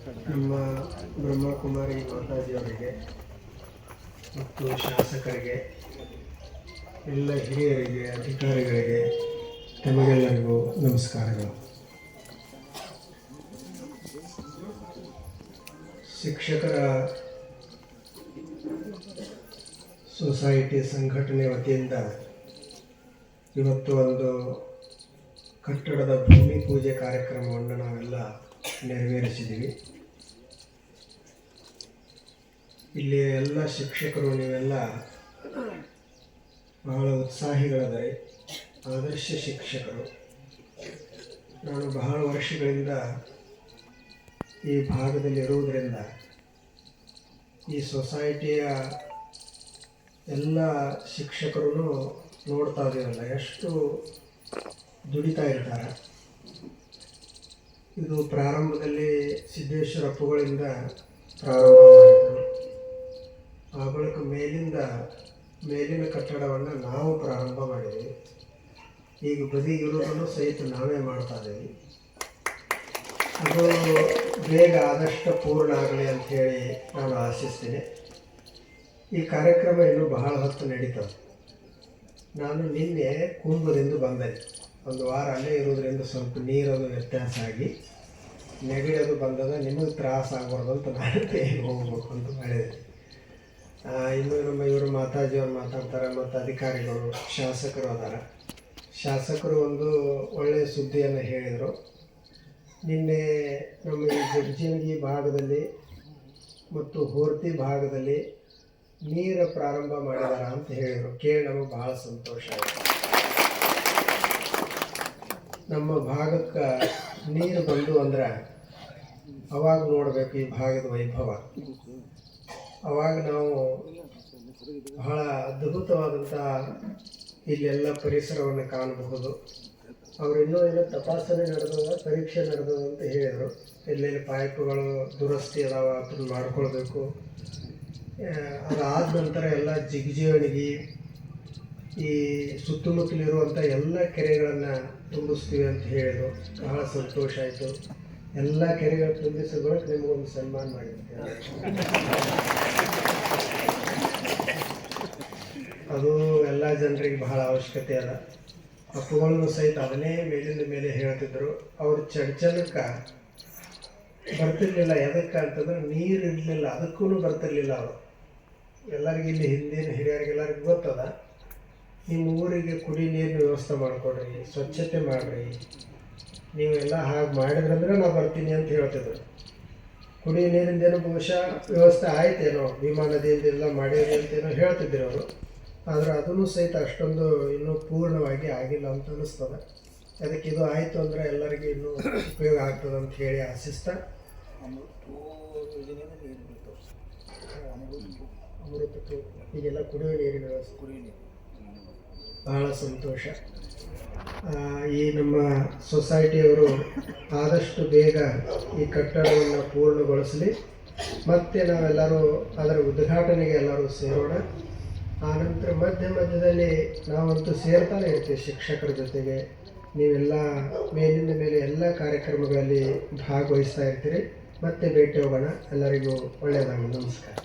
ನಮ್ಮ ಬ್ರಹ್ಮಕುಮಾರಿ ಮಾತಾಜಿಯವರಿಗೆ ಮತ್ತು ಶಾಸಕರಿಗೆ, ಎಲ್ಲ ಹಿರಿಯರಿಗೆ, ಅಧಿಕಾರಿಗಳಿಗೆ ತಮಗೆಲ್ಲರಿಗೂ ನಮಸ್ಕಾರಗಳು. ಶಿಕ್ಷಕರ ಸೊಸೈಟಿ ಸಂಘಟನೆ ವತಿಯಿಂದ ಇವತ್ತು ಒಂದು ಕಟ್ಟಡದ ಭೂಮಿ ಪೂಜೆ ಕಾರ್ಯಕ್ರಮವನ್ನು ನಾವೆಲ್ಲ ನೆರವೇರಿಸಿದ್ದೀವಿ. ಇಲ್ಲಿ ಎಲ್ಲ ಶಿಕ್ಷಕರು ನೀವೆಲ್ಲ ಬಹಳ ಉತ್ಸಾಹಿಗಳಾದರೆ, ಆದರ್ಶ ಶಿಕ್ಷಕರು. ನಾನು ಬಹಳ ವರ್ಷಗಳಿಂದ ಈ ಭಾಗದಲ್ಲಿ ಇರುವುದರಿಂದ ಈ ಸೊಸೈಟಿಯ ಎಲ್ಲ ಶಿಕ್ಷಕರು ನೋಡ್ತಾ ಇದ್ದೀರಲ್ಲ ಎಷ್ಟು ದುಡಿತಾ ಇರ್ತಾರೆ. ಇದು ಪ್ರಾರಂಭದಲ್ಲಿ ಸಿದ್ದೇಶ್ವರ ಅಪ್ಪುಗಳಿಂದ ಪ್ರಾರಂಭ ಮಾಡಿದರು. ಆ ಬಳಿಕ ಮೇಲಿನ ಕಟ್ಟಡವನ್ನು ನಾವು ಪ್ರಾರಂಭ ಮಾಡಿದ್ದೀವಿ. ಈಗ ಬದಿಗಿರುವುದನ್ನು ಸಹಿತ ನಾವೇ ಮಾಡ್ತಾ ಇದ್ದೀವಿ. ಅದು ಬೇಗ ಆದಷ್ಟು ಪೂರ್ಣ ಆಗಲಿ ಅಂಥೇಳಿ ನಾನು ಆಶಿಸ್ತೀನಿ. ಈ ಕಾರ್ಯಕ್ರಮ ಇನ್ನೂ ಬಹಳ ಹೊತ್ತು ನಡೀತದೆ. ನಾನು ನಿನ್ನೆ ಕುಂಭದಿಂದ ಬಂದೆ. ಒಂದು ವಾರ ಅಲ್ಲೇ ಇರೋದ್ರಿಂದ ಸ್ವಲ್ಪ ನೀರದು ವ್ಯತ್ಯಾಸ ಆಗಿ ನೆಗಡಿ ಬಂದದ. ನಿಮಗೆ ತ್ರಾಸ ಆಗಬಾರ್ದು ಅಂತ ನಾನು ಹೋಗ್ಬೇಕು ಅಂತ ಮಾಡಿದೆ. ಇನ್ನು ನಮ್ಮ ಇವರು ಮಾತಾಜಿಯವ್ರು ಮಾತಾಡ್ತಾರೆ, ಮತ್ತು ಅಧಿಕಾರಿಗಳು, ಶಾಸಕರು ಅದಾರ. ಶಾಸಕರು ಒಂದು ಒಳ್ಳೆಯ ಸುದ್ದಿಯನ್ನು ಹೇಳಿದರು. ನಿನ್ನೆ ನಮ್ಮ ಈ ಜಡ್ಜಿನಗಿ ಭಾಗದಲ್ಲಿ ಮತ್ತು ಹೋರ್ತಿ ಭಾಗದಲ್ಲಿ ನೀರು ಪ್ರಾರಂಭ ಮಾಡಿದಾರ ಅಂತ ಹೇಳಿದರು. ಕೇಳಿ ನಮಗೆ ಭಾಳ ಸಂತೋಷ ಆಯಿತು. ನಮ್ಮ ಭಾಗಕ್ಕೆ ನೀರು ಬಂದು ಅಂದ್ರೆ ಅವಾಗ ನೋಡಬೇಕು ಈ ಭಾಗದ ವೈಭವ. ಅವಾಗ ನಾವು ಬಹಳ ಅದ್ಭುತವಾದಂಥ ಇಲ್ಲೆಲ್ಲ ಪರಿಸರವನ್ನು ಕಾಣಬಹುದು. ಅವರು ಇನ್ನೂ ಏನೋ ತಪಾಸಣೆ ನಡೆದದ, ಪರೀಕ್ಷೆ ನಡೆದದ ಅಂತ ಹೇಳಿದರು. ಎಲ್ಲೆಲ್ಲಿ ಪೈಪ್ಗಳು ದುರಸ್ತಿ ಅದಾವ ಅದನ್ನು ಮಾಡ್ಕೊಳ್ಬೇಕು. ಅದಾದ ನಂತರ ಎಲ್ಲ ಜಿಗಜಿವಣಿಗೆ ಈ ಸುತ್ತಮುತ್ತಲಿರುವಂಥ ಎಲ್ಲ ಕೆರೆಗಳನ್ನು ತುಂಬಿಸ್ತೀವಿ ಅಂತ ಹೇಳಿದರು. ಬಹಳ ಸಂತೋಷ ಆಯಿತು. ಎಲ್ಲ ಕೆರೆಗಳು ತುಂಬಿಸೋದಕ್ಕೆ ನಿಮಗೊಂದು ಸನ್ಮಾನ ಮಾಡಿರ್ತೇವೆ. ಅದು ಎಲ್ಲ ಜನರಿಗೆ ಬಹಳ ಅವಶ್ಯಕತೆ ಅದ. ಅಪ್ಪುಗಳನ್ನು ಸಹಿತ ಅದನ್ನೇ ಮೇಲಿಂದ ಮೇಲೆ ಹೇಳ್ತಿದ್ರು. ಅವರು ಚಡ್ಚಲಕ್ಕೆ ಬರ್ತಿರ್ಲಿಲ್ಲ. ಎದಕ್ಕೆ ಅಂತಂದ್ರೆ ನೀರು ಇರಲಿಲ್ಲ, ಅದಕ್ಕೂ ಬರ್ತಿರ್ಲಿಲ್ಲ ಅವರು. ಎಲ್ಲರಿಗೂ ಇಲ್ಲಿ ಹಿಂದಿನ ಹಿರಿಯರಿಗೆಲ್ಲರಿಗೂ ಗೊತ್ತದ. ನಿಮ್ಮ ಊರಿಗೆ ಕುಡಿ ನೀರಿನ ವ್ಯವಸ್ಥೆ ಮಾಡಿಕೊಡ್ರಿ, ಸ್ವಚ್ಛತೆ ಮಾಡಿರಿ, ನೀವೆಲ್ಲ ಹಾಗೆ ಮಾಡಿದ್ರಂದ್ರೆ ನಾವು ಬರ್ತೀನಿ ಅಂತ ಹೇಳ್ತಿದ್ರು. ಕುಡಿ ನೀರಿಂದೇನೋ ಬಹುಶಃ ವ್ಯವಸ್ಥೆ ಆಯ್ತೇನೋ, ಭೀಮಾ ನದಿಯಿಂದ ಎಲ್ಲ ಮಾಡಿರಿ ಅಂತೇನೋ ಹೇಳ್ತಿದ್ರು ಅವರು. ಆದರೆ ಅದನ್ನು ಸಹಿತ ಅಷ್ಟೊಂದು ಇನ್ನೂ ಪೂರ್ಣವಾಗಿ ಆಗಿಲ್ಲ ಅಂತ ಅನ್ನಿಸ್ತದೆ. ಅದಕ್ಕೆ ಇದು ಆಯಿತು ಅಂದರೆ ಎಲ್ಲರಿಗೂ ಇನ್ನೂ ಉಪಯೋಗ ಆಗ್ತದೆ ಅಂತ ಹೇಳಿ ಆಶಿಸ್ತಾ, ಅಮೃತ ಈಗೆಲ್ಲ ಕುಡಿಯುವ ನೀರಿನ ವ್ಯವಸ್ಥೆ ಬಹಳ ಸಂತೋಷ. ಈ ನಮ್ಮ ಸೊಸೈಟಿಯವರು ಆದಷ್ಟು ಬೇಗ ಈ ಕಟ್ಟಡವನ್ನು ಪೂರ್ಣಗೊಳಿಸಲಿ. ಮತ್ತು ನಾವೆಲ್ಲರೂ ಅದರ ಉದ್ಘಾಟನೆಗೆ ಎಲ್ಲರೂ ಸೇರೋಣ. ಆನಂತರ ಮಧ್ಯದಲ್ಲಿ ನಾವಂತೂ ಸೇರ್ತಾನೆ ಇರ್ತೀವಿ ಶಿಕ್ಷಕರ ಜೊತೆಗೆ. ನೀವೆಲ್ಲ ಮೇಲಿಂದ ಮೇಲೆ ಎಲ್ಲ ಕಾರ್ಯಕ್ರಮಗಳಲ್ಲಿ ಭಾಗವಹಿಸ್ತಾ ಇರ್ತೀರಿ. ಮತ್ತೆ ಭೇಟಿ ಹೋಗೋಣ. ಎಲ್ಲರಿಗೂ ಒಳ್ಳೆಯದಾಗಲಿ. ನಮಸ್ಕಾರ.